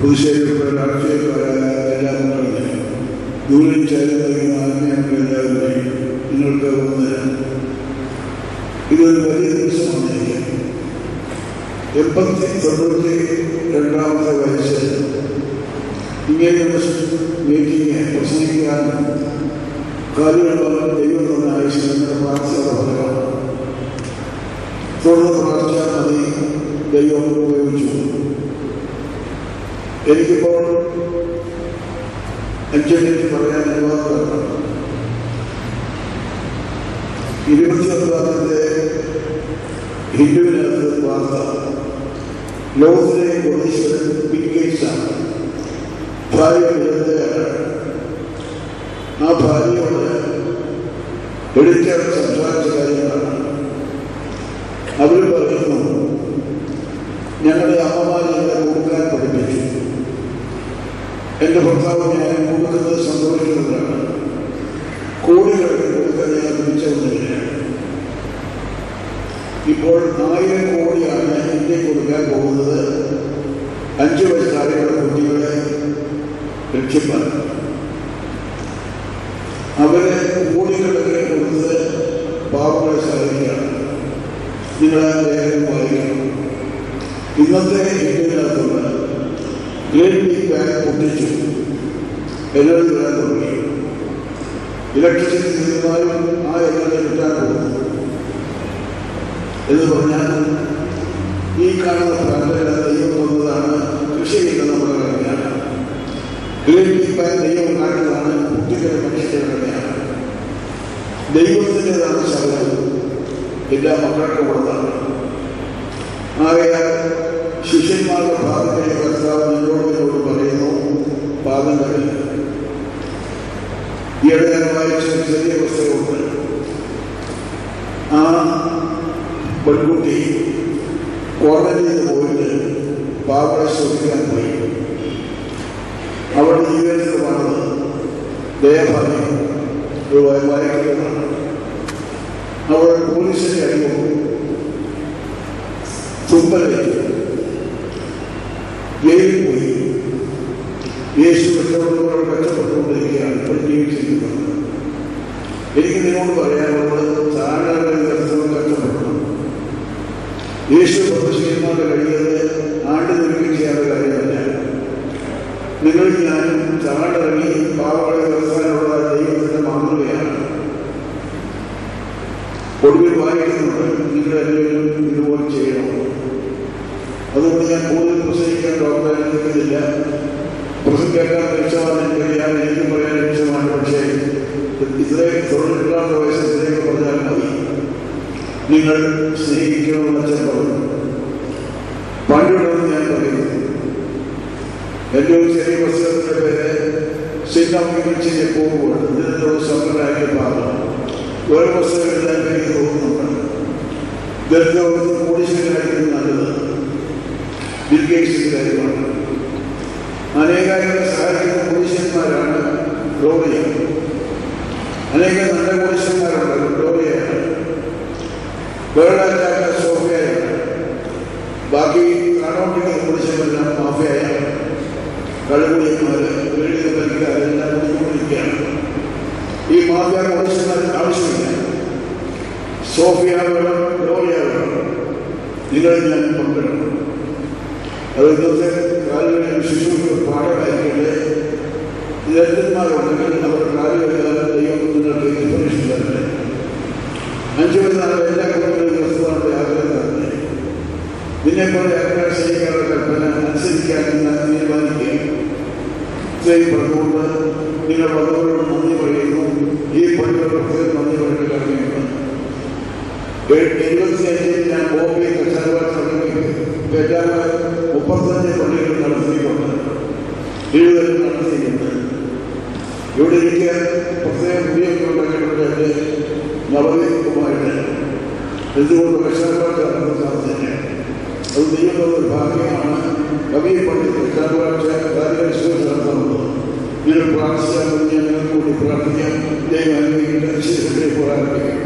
പുതുശ്ശേരിയുടെ രാഷ്ട്രീയക്കാരായ എല്ലാ മക്കളെയും ദൂരം ചേരുന്ന ആത്മീയങ്ങളെല്ലാവരെയും നിങ്ങൾക്ക് വന്നുതരാം. ഇതൊരു വലിയ ദിവസമാണ്. എനിക്ക് 92ാമത്തെ വയസ്സിൽ ഇങ്ങനെ മീറ്റിംഗ് പ്രസംഗിക്കാൻ കാര്യങ്ങൾ ദൈവം തന്ന ആവശ്യങ്ങളുടെ പ്രാർത്ഥനയുടെ ഫലമാണ്. തുടർന്ന് പ്രാർത്ഥിച്ചാൽ മതി, ദൈവം ഉപയോഗിച്ചു. എനിക്കിപ്പോൾ 5 മിനിറ്റ് പറയാൻ അനുവാദമാണ്. 29ാമത്തെ ഹിന്ദുവിനകത്ത് വാർത്ത ലോകത്തിലെ കോടീശ്വരൻ ബിൽ ഗേറ്റ്സാണ്. ഭാര്യ വിരുദ്ധയാണ്. ആ ഭാര്യയോട് എടുക്കാൻ സംസാരിച്ച കാര്യങ്ങളാണ്. അവർ പറയുന്നു, ഞങ്ങളുടെ അമ്മമാർ ഞങ്ങളെ കൊടുക്കാൻ പഠിപ്പിച്ചു. എൻ്റെ ഭർത്താവ് ഞാൻ കൊടുക്കുന്നത് സന്തോഷിക്കുന്നതാണ്. കോടികൾക്ക് കൊടുക്കാൻ ഞാൻ തിരിച്ചൊന്നുമില്ല. ഇപ്പോൾ 1000 കോടിയാണ് ഇന്ത്യ കൊടുക്കാൻ പോകുന്നത് 5 വയസ്സായുള്ള കുട്ടികളെ രക്ഷിപ്പാൻ. അവരെ കോടികളൊക്കെ കൊടുത്ത് പാവങ്ങളെ സഹായിക്കുകയാണ്. നിങ്ങളെ ലേഖനം വായിക്കണം. ഇന്നത്തെ ഇന്ത്യയിനകത്തുള്ള ഗ്രേറ്റ് ബിഗ് ബാങ്ക് പൊട്ടിച്ചു, എനർജി വരാൻ തുടങ്ങി. ഇലക്ട്രിസിറ്റി തീരുമാനം ആ എനർജി കിട്ടാൻ പോകുന്നു എന്ന് പറഞ്ഞാൽ ഈ കാണുന്ന പ്ലാന്റല്ല ദൈവം തന്നതാണ്. കൃഷി ചെയ്യുന്നത് നമ്മുടെ കടമയാണ്. ഗ്രേറ്റ് ബിഗ് ബാങ്ക് ദൈവം കാട്ടുന്നതാണ്. കുട്ടികളുടെ മനുഷ്യരുടെ കടമയാണ്. ദൈവത്തിൻ്റെതാണ് ശബ്ദം. എല്ലാ മക്കൾക്ക് കൊടുത്താണ്. ആകയാൽ ശിഷ്യന്മാരുടെ ഭാഗത്തെ കർത്താവ് നിങ്ങളോട് പറയുന്നു, പാദം കഴിയും. ഈയിടെ ഞാൻ വായിച്ച ചെറിയ പുസ്തകമുണ്ട്. ആ പെൺകുട്ടി കോടതിയിൽ പോയിട്ട് പാവങ്ങളെ ശ്രദ്ധിക്കാൻ പോയി. അവരുടെ ജീവിതത്തിൽ വന്നത് ദയഭാഗ്യം ഒരു വായിക്കുന്നതാണ്. അവൾ പോലീസിനെ അടിക്കും, തുമ്പലേറ്റു, ജയിലിൽ പോയി. യേശു കഷ്ടപ്പെട്ടവരോട് കഷ്ടപ്പെട്ടുകൊണ്ടിരിക്കുകയാണ് ഇപ്പോൾ ജീവിച്ചിരിക്കുന്നത്. എനിക്ക് നിങ്ങളോട് പറയാനുള്ളത്, താഴെ കഷ്ടപ്പെട്ടു. യേശു പ്രദർശിക്കുന്നവരുടെ കഴിയത് ആണ്ട് നിർമ്മിക്കാനുള്ള കാര്യമല്ല. നിങ്ങൾ ഞാനും താഴെ പാവങ്ങളെ നിർത്താനുള്ള ദൈവത്തിന്റെ മാതൃകയാണ്. ഒടുവിൽ വായിക്കുന്നുണ്ട്, നിങ്ങളെല്ലാവരും ഇതുപോലെ ചെയ്യണം. അതുകൊണ്ട് ഞാൻ കൂടുതൽ പ്രസംഗിക്കാൻ ഡോക്ടറെ അനുവദിക്കുന്നില്ല. പ്രസംഗിക്കാൻ ലക്ഷ്യമാണ് എനിക്കറിയാൻ, എനിക്ക് പറയാൻ ലക്ഷ്യമാണ്. പക്ഷേ ഇത്രയും 92ാമത്തെ വയസ്സിലേക്ക് പറഞ്ഞാൽ മതി. നിങ്ങൾ സ്നേഹിക്കണമെന്ന് അച്ഛൻ പറഞ്ഞു. പണ്ടുണ്ടെന്ന് ഞാൻ പറയുന്നു. എൻ്റെ ഒരു ചെറിയ പുസ്തകത്തിന്റെ പേര് സിനിമ പോകുമ്പോൾ ഇതിനോട് സമ്പന്നരായ ഭാഗം. ഓരോ പുസ്തകം എഴുതാൻ എനിക്ക് തോന്നുന്നുണ്ട്. ദരിദ്രർക്ക് കോടീശ്വരനായിരിക്കും നല്ലത്. ബിൽ ഗേറ്റ്സിന്റെ കാര്യമാണ്. അനേകായിരം സഹായിക്കുന്ന കോടീശ്വരന്മാരാണ് ഗ്ലോറിയ. അനേകം നല്ല കോടീശ്വരന്മാരുണ്ട്. ഗ്ലോറിയയാണ്. വേറെ സോഫിയയാണ്. ബാക്കി കാണോണ്ടിരിക്കുന്ന കോടീശ്വരനെല്ലാം മാഫിയയാണ്. കളുകുടിയന്മാര്, വെള്ളിയ പരിക്കാരെല്ലാം കൂടിക്കൊണ്ടിരിക്കുകയാണ്. ഈ മാഫിയ കോടീശ്വരന്മാർക്ക് ആവശ്യമില്ല. സോഫിയ വേണം, ഗ്ലോറിയ വേണം. നിങ്ങൾ ഞാൻ പങ്കിടണം. അത് ഇന്നത്തെ കാലുകളിൽ ശിശുക്കൾ പാഠമായിരിക്കട്ടെ. ദരിദ്രന്മാരുണ്ടെങ്കിൽ അവരുടെ കാലുകളിൽ ദൈവം നിങ്ങൾക്ക് ഇൻഫർമേഷൻ തരട്ടെ. 5 വയസ്സാണ് എല്ലാ കുടുംബങ്ങളിലും ക്രിസ്തുവാനുള്ള ആഗ്രഹം തന്നെ. നിന്നെപ്പോലെ ആഗ്രഹം ശരിക്കാനുള്ള കൽപ്പന അനുസരിക്കാൻ ഞാൻ തീരുമാനിക്കുകയും ഇത്രയും പറഞ്ഞുകൊണ്ട് നിങ്ങൾ വന്നവരോട് നന്ദി പറയുന്നു. ഈ പള്ളികൾക്ക് നന്ദി പറയുന്ന കാര്യമാണ്. 75 ഞാൻ ബോംബെ കച്ചാർവാട് പെറ്റാറ് 35 പള്ളികൾ നടത്തിയിട്ടുണ്ട്. 70 നടത്തിയിട്ടുണ്ട്. ഇവിടെ എനിക്ക് പ്രത്യേകം പുതിയൊക്കെ ഉണ്ടാക്കിയിട്ടുണ്ട്. എൻ്റെ നവദീപമായിട്ട് എന്തുകൊണ്ട് കച്ചാർവാട് നടത്തുന്ന സാധ്യതയാണ്. അത് ദൈവമുള്ളൊരു ഭാഗ്യമാണ്. കവിയെ പള്ളി കച്ചാർവാട് നടത്തുന്നത്. നിങ്ങൾ പ്രാർത്ഥിച്ചാൽ ഞാൻ നിങ്ങൾക്ക് കൂടി പ്രാർത്ഥിക്കാം. ദൈവം അനുഭവിക്കുന്ന ശേഷത്തെ പോരാടിക്കാം.